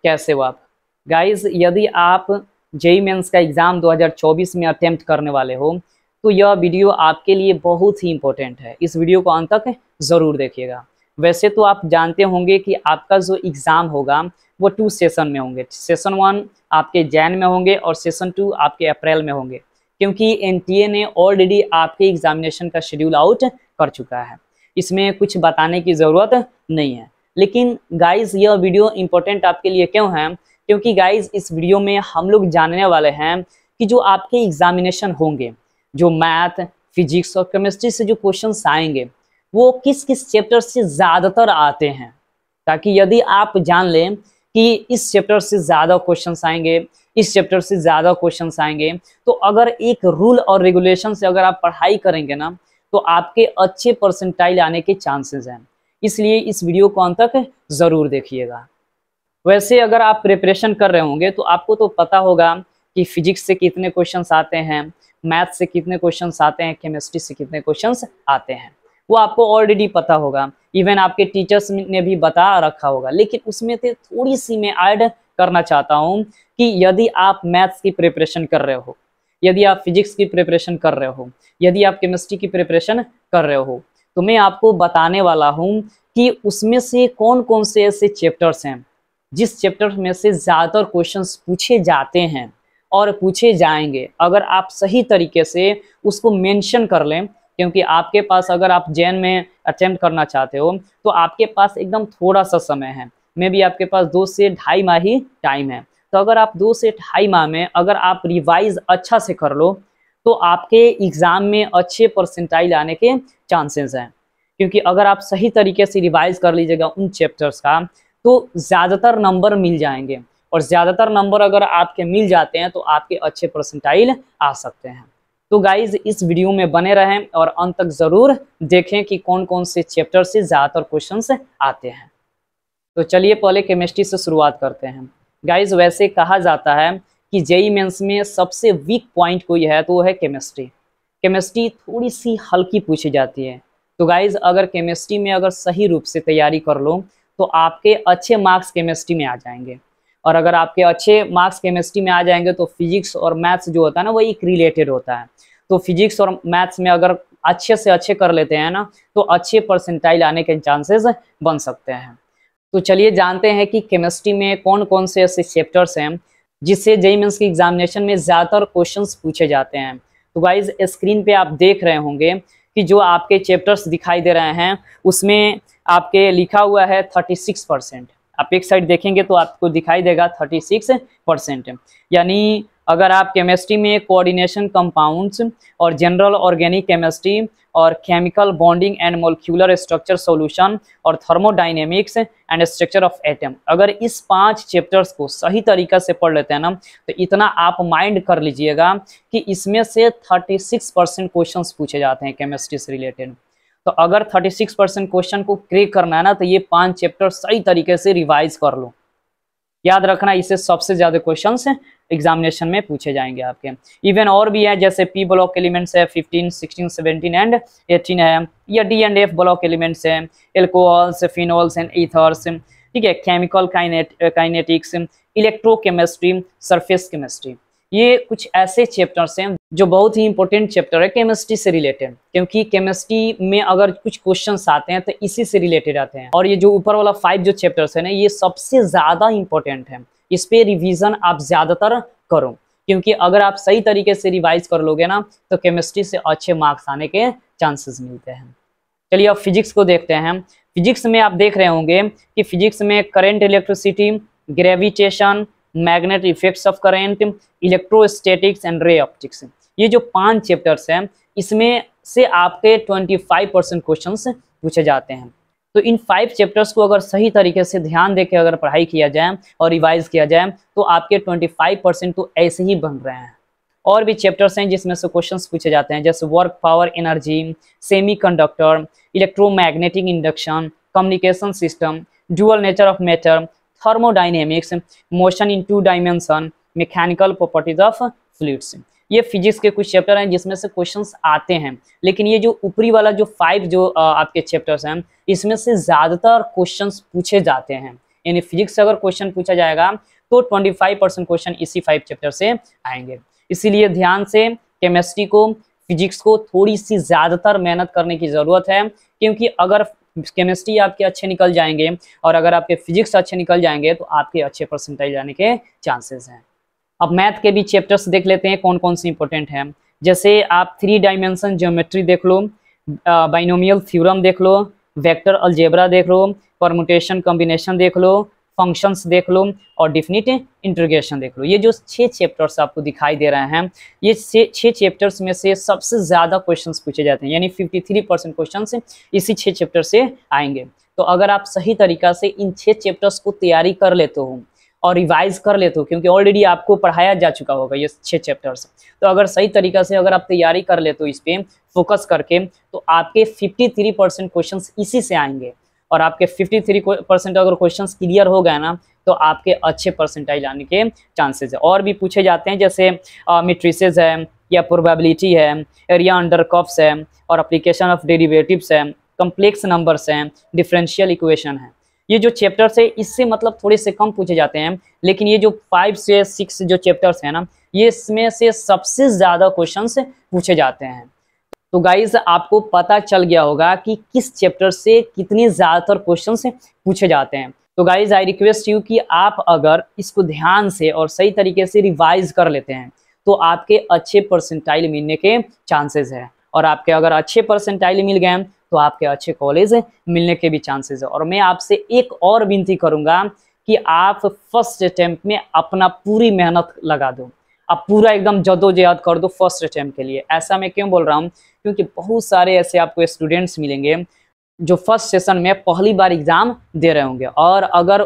कैसे हो आप गाइस। यदि आप जेईई मेंस का एग्ज़ाम 2024 में अटेम्प्ट करने वाले हो तो यह वीडियो आपके लिए बहुत ही इम्पोर्टेंट है। इस वीडियो को अंत तक ज़रूर देखिएगा। वैसे तो आप जानते होंगे कि आपका जो एग्ज़ाम होगा वो 2 सेशन में होंगे। सेशन 1 आपके जैन में होंगे और सेशन 2 आपके अप्रैल में होंगे, क्योंकि एनटीए ने ऑलरेडी आपके एग्जामिनेशन का शेड्यूल आउट कर चुका है। इसमें कुछ बताने की ज़रूरत नहीं है। लेकिन गाइज यह वीडियो इम्पोर्टेंट आपके लिए क्यों है? क्योंकि गाइज इस वीडियो में हम लोग जानने वाले हैं कि जो आपके एग्जामिनेशन होंगे, जो मैथ, फिजिक्स और केमिस्ट्री से जो क्वेश्चंस आएंगे वो किस किस चैप्टर से ज़्यादातर आते हैं, ताकि यदि आप जान लें कि इस चैप्टर से ज़्यादा क्वेश्चंस आएंगे, इस चैप्टर से ज़्यादा क्वेश्चंस आएंगे, तो अगर एक रूल और रेगुलेशन से अगर आप पढ़ाई करेंगे ना तो आपके अच्छे परसेंटाइल आने के चांसेस हैं। इसलिए इस वीडियो को अंत तक ज़रूर देखिएगा। वैसे अगर आप प्रिपरेशन कर रहे होंगे तो आपको तो पता होगा कि फिजिक्स से कितने क्वेश्चंस आते हैं, मैथ से कितने क्वेश्चंस आते हैं, केमिस्ट्री से कितने क्वेश्चंस आते हैं, वो आपको ऑलरेडी पता होगा। इवन आपके टीचर्स ने भी बता रखा होगा। लेकिन उसमें से थोड़ी सी मैं ऐड करना चाहता हूँ कि यदि आप मैथ्स की प्रिपरेशन कर रहे हो, यदि आप फिजिक्स की प्रिपरेशन कर रहे हो, यदि आप केमिस्ट्री की प्रिपरेशन कर रहे हो, तो मैं आपको बताने वाला हूँ कि उसमें से कौन कौन से ऐसे चैप्टर्स हैं जिस चैप्टर में से ज़्यादातर क्वेश्चंस पूछे जाते हैं और पूछे जाएंगे। अगर आप सही तरीके से उसको मेंशन कर लें, क्योंकि आपके पास अगर आप जैन में अटेम्प्ट करना चाहते हो तो आपके पास एकदम थोड़ा सा समय है, मे भी आपके पास 2 से ढाई माह ही टाइम है। तो अगर आप 2 से ढाई माह में अगर आप रिवाइज अच्छा से कर लो तो आपके एग्ज़ाम में अच्छे परसेंटाइल आने के चांसेस हैं। क्योंकि अगर आप सही तरीके से रिवाइज कर लीजिएगा उन चैप्टर्स का तो ज़्यादातर नंबर मिल जाएंगे, और ज़्यादातर नंबर अगर आपके मिल जाते हैं तो आपके अच्छे परसेंटाइल आ सकते हैं। तो गाइज इस वीडियो में बने रहें और अंत तक ज़रूर देखें कि कौन कौन से चैप्टर से ज़्यादातर क्वेश्चंस आते हैं। तो चलिए पहले केमिस्ट्री से शुरुआत करते हैं। गाइज वैसे कहा जाता है कि जेईई मेंस में सबसे वीक पॉइंट कोई है तो वो है केमिस्ट्री। केमिस्ट्री थोड़ी सी हल्की पूछी जाती है। तो गाइज अगर केमिस्ट्री में अगर सही रूप से तैयारी कर लो तो आपके अच्छे मार्क्स केमिस्ट्री में आ जाएंगे, और अगर आपके अच्छे मार्क्स केमिस्ट्री में आ जाएंगे तो फिजिक्स और मैथ्स जो होता है ना वो एक रिलेटेड होता है। तो फिजिक्स और मैथ्स में अगर अच्छे से अच्छे कर लेते हैं ना तो अच्छे परसेंटाइल आने के चांसेस बन सकते हैं। तो चलिए जानते हैं कि केमिस्ट्री में कौन कौन से ऐसे चैप्टर्स हैं जिससे जेईई मेंस के एग्जामिनेशन में ज़्यादातर क्वेश्चंस पूछे जाते हैं। तो गाइज स्क्रीन पे आप देख रहे होंगे कि जो आपके चैप्टर्स दिखाई दे रहे हैं उसमें आपके लिखा हुआ है 36%। आप एक साइड देखेंगे तो आपको दिखाई देगा 36%। यानी अगर आप केमिस्ट्री में कोऑर्डिनेशन कंपाउंड्स और जनरल ऑर्गेनिक केमिस्ट्री और chemical bonding and molecular structure solution और thermodynamics and structure of atom, अगर इस 5 चैप्टर्स को सही तरीका से पढ़ लेते हैं ना तो इतना आप माइंड कर लीजिएगा कि इसमें से 36% क्वेश्चंस पूछे जाते हैं केमिस्ट्री से रिलेटेड। तो अगर 36% क्वेश्चन को क्रैक करना है ना तो ये 5 चैप्टर सही तरीके से रिवाइज कर लो। याद रखना इससे सबसे ज़्यादा क्वेश्चंस एग्जामिनेशन में पूछे जाएंगे आपके। इवन और भी है, जैसे पी ब्लॉक एलिमेंट्स है 15, 16, 17 एंड 18 है, या D and F block elements है, एल्कोहल्स, फिनोल्स एंड ईथर्स, ठीक है, chemical kinetics, electrochemistry, surface chemistry. ये कुछ ऐसे चैप्टर्स हैं जो बहुत ही इंपॉर्टेंट चैप्टर है केमिस्ट्री से रिलेटेड, क्योंकि केमिस्ट्री में अगर कुछ क्वेश्चंस आते हैं तो इसी से रिलेटेड आते हैं। और ये जो ऊपर वाला 5 जो चैप्टर्स है ना ये सबसे ज़्यादा इंपॉर्टेंट है। इस पे रिवीजन आप ज़्यादातर करो, क्योंकि अगर आप सही तरीके से रिवाइज कर लोगे ना तो केमिस्ट्री से अच्छे मार्क्स आने के चांसेस मिलते हैं। चलिए अब फिजिक्स को देखते हैं। फिजिक्स में आप देख रहे होंगे कि फिजिक्स में current, electricity, gravitation, magnet effects of current, electrostatics and ray optics, ये जो 5 चैप्टर्स हैं इसमें से आपके 25% क्वेश्चंस पूछे जाते हैं। तो इन 5 चैप्टर्स को अगर सही तरीके से ध्यान देकर अगर पढ़ाई किया जाए और रिवाइज किया जाए तो आपके 25% तो ऐसे ही बन रहे हैं। और भी चैप्टर्स हैं जिसमें से क्वेश्चंस पूछे जाते हैं, जैसे work, power, energy, semiconductor, electromagnetic induction, communication system, dual nature of matter, thermodynamics, motion in 2 dimension, mechanical properties of fluids. ये फिजिक्स के कुछ चैप्टर हैं जिसमें से क्वेश्चंस आते हैं। लेकिन ये जो ऊपरी वाला जो 5 जो आपके चैप्टर्स हैं इसमें से ज़्यादातर क्वेश्चंस पूछे जाते हैं यानी फिजिक्स से अगर क्वेश्चन पूछा जाएगा तो 25% क्वेश्चन इसी 5 चैप्टर से आएंगे। इसीलिए ध्यान से केमिस्ट्री को, फिजिक्स को थोड़ी सी ज़्यादातर मेहनत करने की ज़रूरत है, क्योंकि अगर केमिस्ट्री आपके अच्छे निकल जाएंगे और अगर आपके फिजिक्स अच्छे निकल जाएंगे तो आपके अच्छे परसेंटाइल आने के चांसेस हैं। अब मैथ के भी चैप्टर्स देख लेते हैं कौन कौन से इंपॉर्टेंट हैं। जैसे आप 3 डायमेंशन ज्योमेट्री देख लो, बाइनोमियल थ्योरम देख लो, वेक्टर अलजेब्रा देख लो, परमुटेशन कॉम्बिनेशन देख लो, फंक्शंस देख लो और डेफिनिट इंटीग्रेशन देख लो। ये जो 6 चैप्टर्स आपको दिखाई दे रहे हैं, ये 6 चैप्टर्स में से सबसे ज़्यादा क्वेश्चंस पूछे जाते हैं, यानी 53% क्वेश्चंस इसी 6 चैप्टर से आएंगे। तो अगर आप सही तरीका से इन 6 चैप्टर्स को तैयारी कर लेते हो और रिवाइज कर लेते हो, क्योंकि ऑलरेडी आपको पढ़ाया जा चुका होगा ये 6 चैप्टर्स, तो अगर सही तरीका से अगर आप तैयारी कर लेते हो इस पर फोकस करके, तो आपके 53% क्वेश्चंस इसी से आएंगे और आपके 53% अगर क्वेश्चंस क्लियर हो गए ना तो आपके अच्छे परसेंटाइल आने के चांसेस है। और भी पूछे जाते हैं जैसे मैट्रिसेस है या प्रोबेबिलिटी है, एरिया अंडर कर्व्स है और एप्लीकेशन ऑफ डेरिवेटिव्स है, कम्प्लेक्स नंबर्स हैं, डिफरेंशियल इक्वेशन है। ये जो चैप्टर्स है इससे मतलब थोड़े से कम पूछे जाते हैं, लेकिन ये जो 5 से 6 जो चैप्टर्स हैं ना, ये इसमें से सबसे ज़्यादा क्वेश्चंस पूछे जाते हैं। तो गाइज आपको पता चल गया होगा कि किस चैप्टर से कितने ज़्यादातर क्वेश्चंस पूछे जाते हैं। तो गाइज आई रिक्वेस्ट यू कि आप अगर इसको ध्यान से और सही तरीके से रिवाइज कर लेते हैं तो आपके अच्छे परसेंटाइल मिलने के चांसेस है, और आपके अगर अच्छे परसेंटाइल मिल गए तो आपके अच्छे कॉलेज मिलने के भी चांसेस है। और मैं आपसे एक और विनती करूँगा कि आप फर्स्ट अटेम्प्ट में अपना पूरी मेहनत लगा दो, आप पूरा एकदम जद्दोजहद कर दो फर्स्ट अटेम्प्ट के लिए। ऐसा मैं क्यों बोल रहा हूँ, क्योंकि बहुत सारे ऐसे आपको स्टूडेंट्स मिलेंगे जो फर्स्ट सेशन में पहली बार एग्ज़ाम दे रहे होंगे, और अगर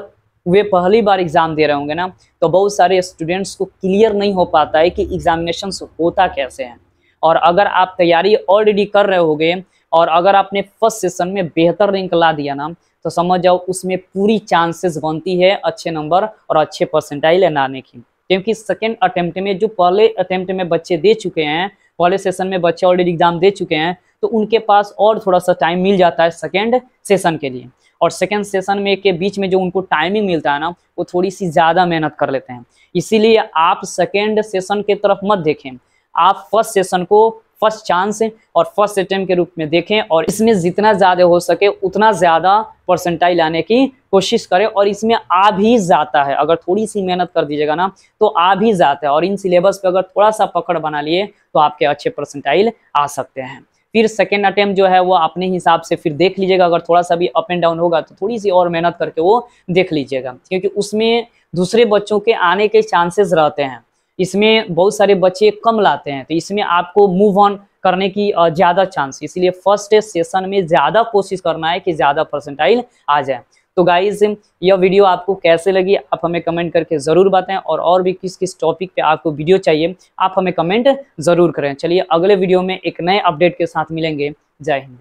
वे पहली बार एग्ज़ाम दे रहे होंगे ना तो बहुत सारे स्टूडेंट्स को क्लियर नहीं हो पाता है कि एग्जामिनेशंस होता कैसे हैं। और अगर आप तैयारी ऑलरेडी कर रहे होगे और अगर आपने फर्स्ट सेशन में बेहतर रैंक ला दिया ना, तो समझ जाओ उसमें पूरी चांसेस बनती है अच्छे नंबर और अच्छे परसेंटाइल लाने की। क्योंकि सेकेंड अटेम्प्ट में जो पहले अटेम्प्ट में बच्चे दे चुके हैं, पहले सेशन में बच्चे ऑलरेडी एग्जाम दे चुके हैं, तो उनके पास और थोड़ा सा टाइम मिल जाता है सेकेंड सेशन के लिए। और सेकेंड सेशन में के बीच में जो उनको टाइमिंग मिलता है ना, वो थोड़ी सी ज़्यादा मेहनत कर लेते हैं। इसीलिए आप सेकेंड सेशन की तरफ मत देखें, आप फर्स्ट सेशन को फर्स्ट चांस और फर्स्ट अटेम्प्ट के रूप में देखें, और इसमें जितना ज़्यादा हो सके उतना ज़्यादा परसेंटाइल लाने की कोशिश करें। और इसमें आ भी जाता है, अगर थोड़ी सी मेहनत कर दीजिएगा ना तो आ भी जाता है, और इन सिलेबस पे अगर थोड़ा सा पकड़ बना लिए तो आपके अच्छे परसेंटाइल आ सकते हैं। फिर सेकेंड अटेम्प्ट जो है वो अपने हिसाब से फिर देख लीजिएगा, अगर थोड़ा सा भी अप एंड डाउन होगा तो थोड़ी सी और मेहनत करके वो देख लीजिएगा, क्योंकि उसमें दूसरे बच्चों के आने के चांसेस रहते हैं। इसमें बहुत सारे बच्चे कम लाते हैं, तो इसमें आपको मूव ऑन करने की ज़्यादा चांस, इसलिए फर्स्ट सेशन में ज़्यादा कोशिश करना है कि ज़्यादा परसेंटाइल आ जाए। तो गाइज यह वीडियो आपको कैसे लगी आप हमें कमेंट करके ज़रूर बताएं, और भी किस किस टॉपिक पे आपको वीडियो चाहिए आप हमें कमेंट ज़रूर करें। चलिए अगले वीडियो में एक नए अपडेट के साथ मिलेंगे। जय हिंद।